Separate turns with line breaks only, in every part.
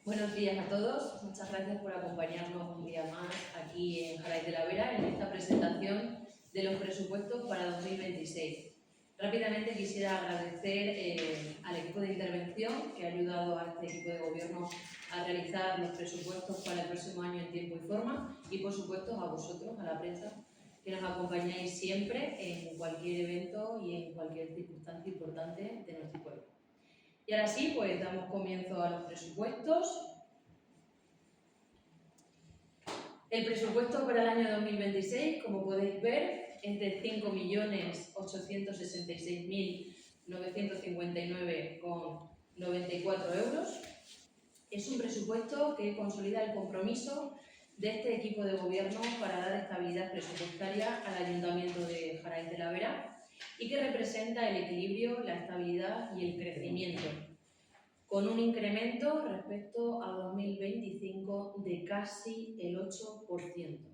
Buenos días a todos, muchas gracias por acompañarnos un día más aquí en Jaraíz de la Vera en esta presentación de los presupuestos para 2026. Rápidamente quisiera agradecer al equipo de intervención que ha ayudado a este equipo de gobierno a realizar los presupuestos para el próximo año en tiempo y forma y por supuesto a vosotros, a la prensa, que nos acompañáis siempre en cualquier evento y en cualquier circunstancia importante de nuestro pueblo. Y ahora sí, pues damos comienzo a los presupuestos. El presupuesto para el año 2026, como podéis ver, es de 5.866.959,94 euros. Es un presupuesto que consolida el compromiso de este equipo de gobierno para dar estabilidad presupuestaria al Ayuntamiento de Jaraíz de la Vera y que representa el equilibrio, la estabilidad y el crecimiento, con un incremento respecto a 2025 de casi el 8%.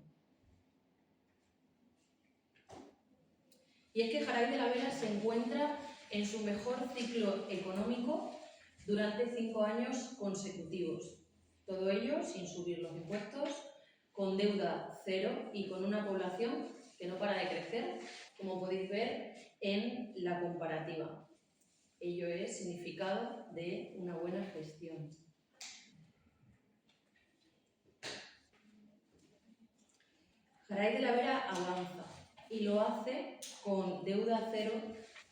Y es que Jaraíz de la Vera se encuentra en su mejor ciclo económico durante 5 años consecutivos. Todo ello sin subir los impuestos, con deuda cero y con una población que no para de crecer, como podéis ver en la comparativa. Ello es significado de una buena gestión. Jaraíz de la Vera avanza y lo hace con deuda cero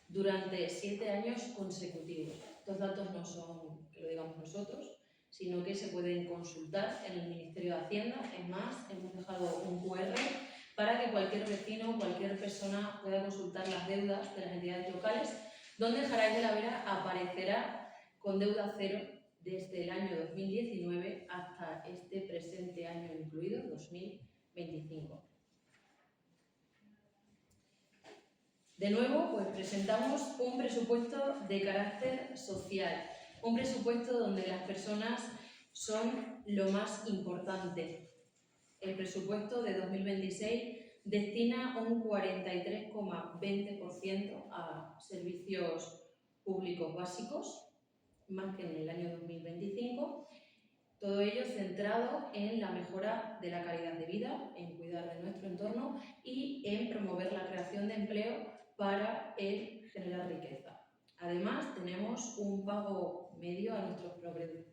durante 7 años consecutivos. Estos datos no son que lo digamos nosotros, sino que se pueden consultar en el Ministerio de Hacienda. Es más, hemos dejado un QR para que cualquier vecino, cualquier persona pueda consultar las deudas de las entidades locales, donde Jaraíz de la Vera aparecerá con deuda cero desde el año 2019 hasta este presente año incluido, 2025. De nuevo, pues presentamos un presupuesto de carácter social, un presupuesto donde las personas son lo más importante. El presupuesto de 2026 destina un 43,20% a servicios públicos básicos, más que en el año 2025. Todo ello centrado en la mejora de la calidad de vida, en cuidar de nuestro entorno y en promover la creación de empleo para generar riqueza. Además, tenemos un pago medio a nuestros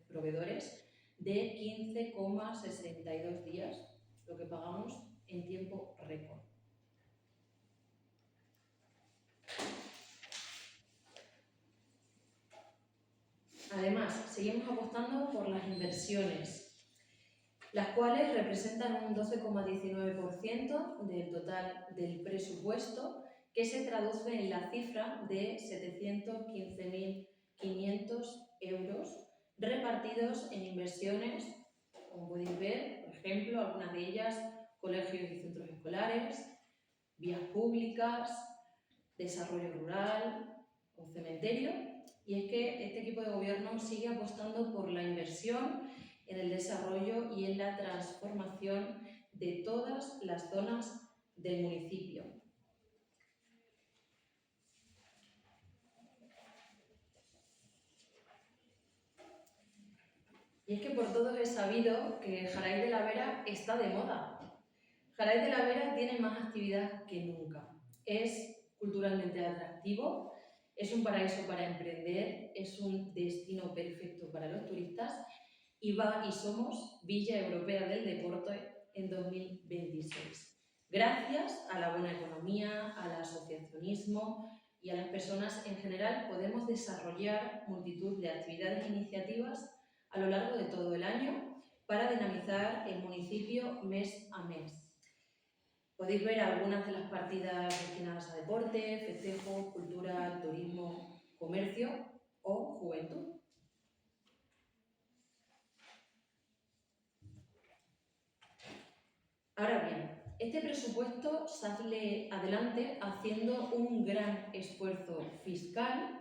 proveedores de 15,62 días, lo que pagamos en tiempo récord. Además, seguimos apostando por las inversiones, las cuales representan un 12,19% del total del presupuesto, que se traduce en la cifra de 715.500 euros repartidos en inversiones, como podéis ver, por ejemplo, algunas de ellas, colegios y centros escolares, vías públicas, desarrollo rural o cementerio. Y es que este equipo de gobierno sigue apostando por la inversión en el desarrollo y en la transformación de todas las zonas del municipio. Y es que por todos es sabido que Jaraíz de la Vera está de moda. Jaraíz de la Vera tiene más actividad que nunca. Es culturalmente atractivo, es un paraíso para emprender, es un destino perfecto para los turistas y somos Villa Europea del Deporte en 2026. Gracias a la buena economía, al asociacionismo y a las personas en general podemos desarrollar multitud de actividades e iniciativas a lo largo de todo el año para dinamizar el municipio mes a mes. Podéis ver algunas de las partidas destinadas a deporte, festejo, cultura, turismo, comercio o juventud. Ahora bien, este presupuesto sale adelante haciendo un gran esfuerzo fiscal,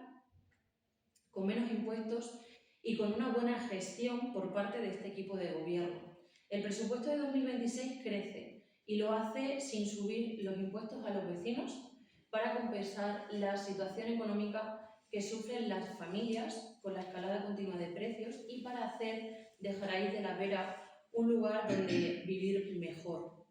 con menos impuestos y con una buena gestión por parte de este equipo de gobierno. El presupuesto de 2026 crece y lo hace sin subir los impuestos a los vecinos para compensar la situación económica que sufren las familias con la escalada continua de precios y para hacer de Jaraíz de la Vera un lugar donde vivir mejor.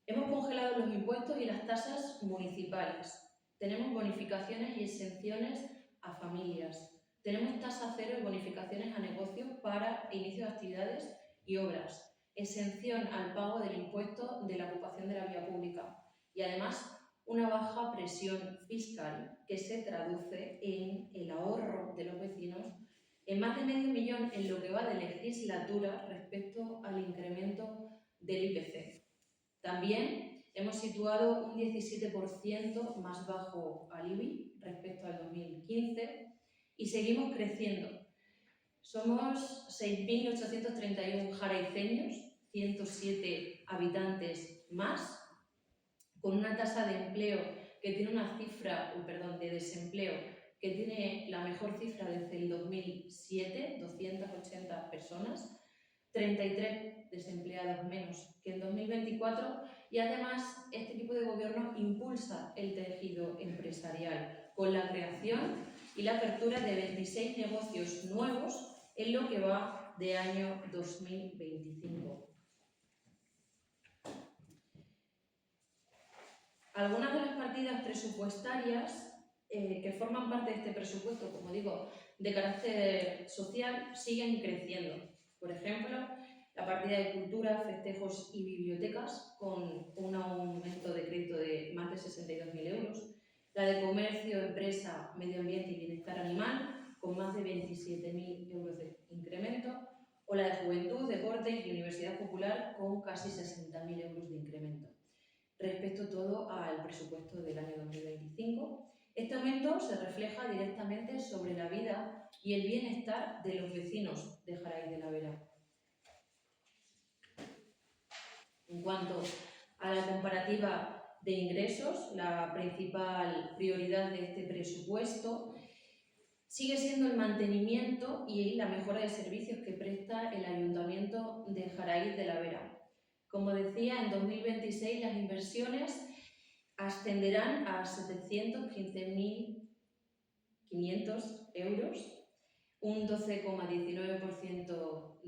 Hemos congelado los impuestos y las tasas municipales. Tenemos bonificaciones y exenciones a familias. Tenemos tasa cero y bonificaciones a negocios para inicio de actividades y obras. Exención al pago del impuesto de la ocupación de la vía pública. Y además, una baja presión fiscal que se traduce en el ahorro de los vecinos en más de $500.000 en lo que va de legislatura respecto al incremento del IPC. También hemos situado un 17% más bajo al IBI respecto al 2015 y seguimos creciendo. Somos 6.831 jaraiceños, 107 habitantes más, con una tasa de empleo que tiene de desempleo que tiene la mejor cifra desde el 2007, 280 personas, 33 desempleados menos que en 2024 y además este tipo de gobierno impulsa el tejido empresarial con la creación y la apertura de 26 negocios nuevos en lo que va de año 2025. Algunas de las partidas presupuestarias que forman parte de este presupuesto, como digo, de carácter social, siguen creciendo. Por ejemplo, la partida de cultura, festejos y bibliotecas, con un aumento de crédito de más de 62.000 euros. La de comercio, empresa, medio ambiente y bienestar animal, con más de 27.000 euros de incremento. O la de juventud, deporte y universidad popular, con casi 60.000 euros de incremento. Respecto todo al presupuesto del año 2025. Este aumento se refleja directamente sobre la vida y el bienestar de los vecinos de Jaraíz de la Vera. En cuanto a la comparativa de ingresos, la principal prioridad de este presupuesto sigue siendo el mantenimiento y la mejora de servicios que presta el Ayuntamiento de Jaraíz de la Vera. Como decía, en 2026 las inversiones ascenderán a 715.500 euros, un 12,19%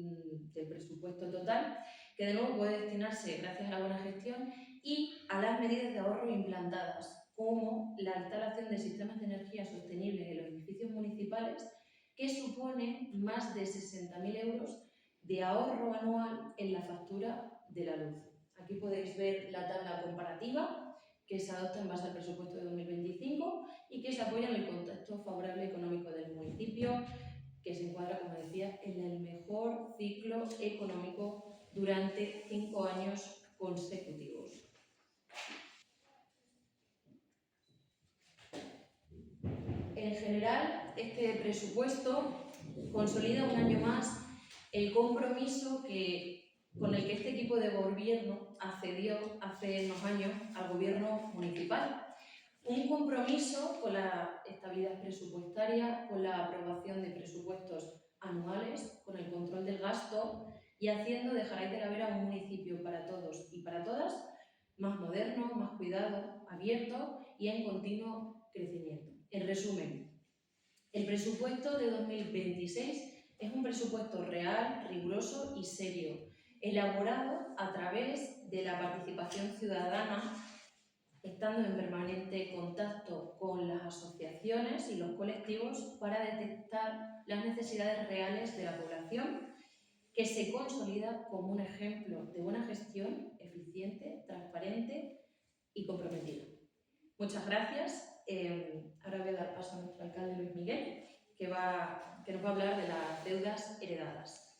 del presupuesto total, que de nuevo puede destinarse gracias a la buena gestión y a las medidas de ahorro implantadas, como la instalación de sistemas de energía sostenibles en los edificios municipales, que suponen más de 60.000 euros de ahorro anual en la factura de la luz. Aquí podéis ver la tabla comparativa que se adopta en base al presupuesto de 2025 y que se apoya en el contexto favorable económico del municipio, que se encuadra, como decía, en el mejor ciclo económico durante 5 años consecutivos. En general, este presupuesto consolida un año más el compromiso con el que este equipo de gobierno accedió hace unos años al gobierno municipal. Un compromiso con la estabilidad presupuestaria, con la aprobación de presupuestos anuales, con el control del gasto y haciendo de Jaraíz de la Vera un municipio para todos y para todas más moderno, más cuidado, abierto y en continuo crecimiento. En resumen, el presupuesto de 2026 es un presupuesto real, riguroso y serio, elaborado a través de la participación ciudadana, estando en permanente contacto con las asociaciones y los colectivos para detectar las necesidades reales de la población, que se consolida como un ejemplo de buena gestión, eficiente, transparente y comprometida. Muchas gracias. Ahora voy a dar paso a nuestro alcalde Luis Miguel, que nos va a hablar de las deudas heredadas.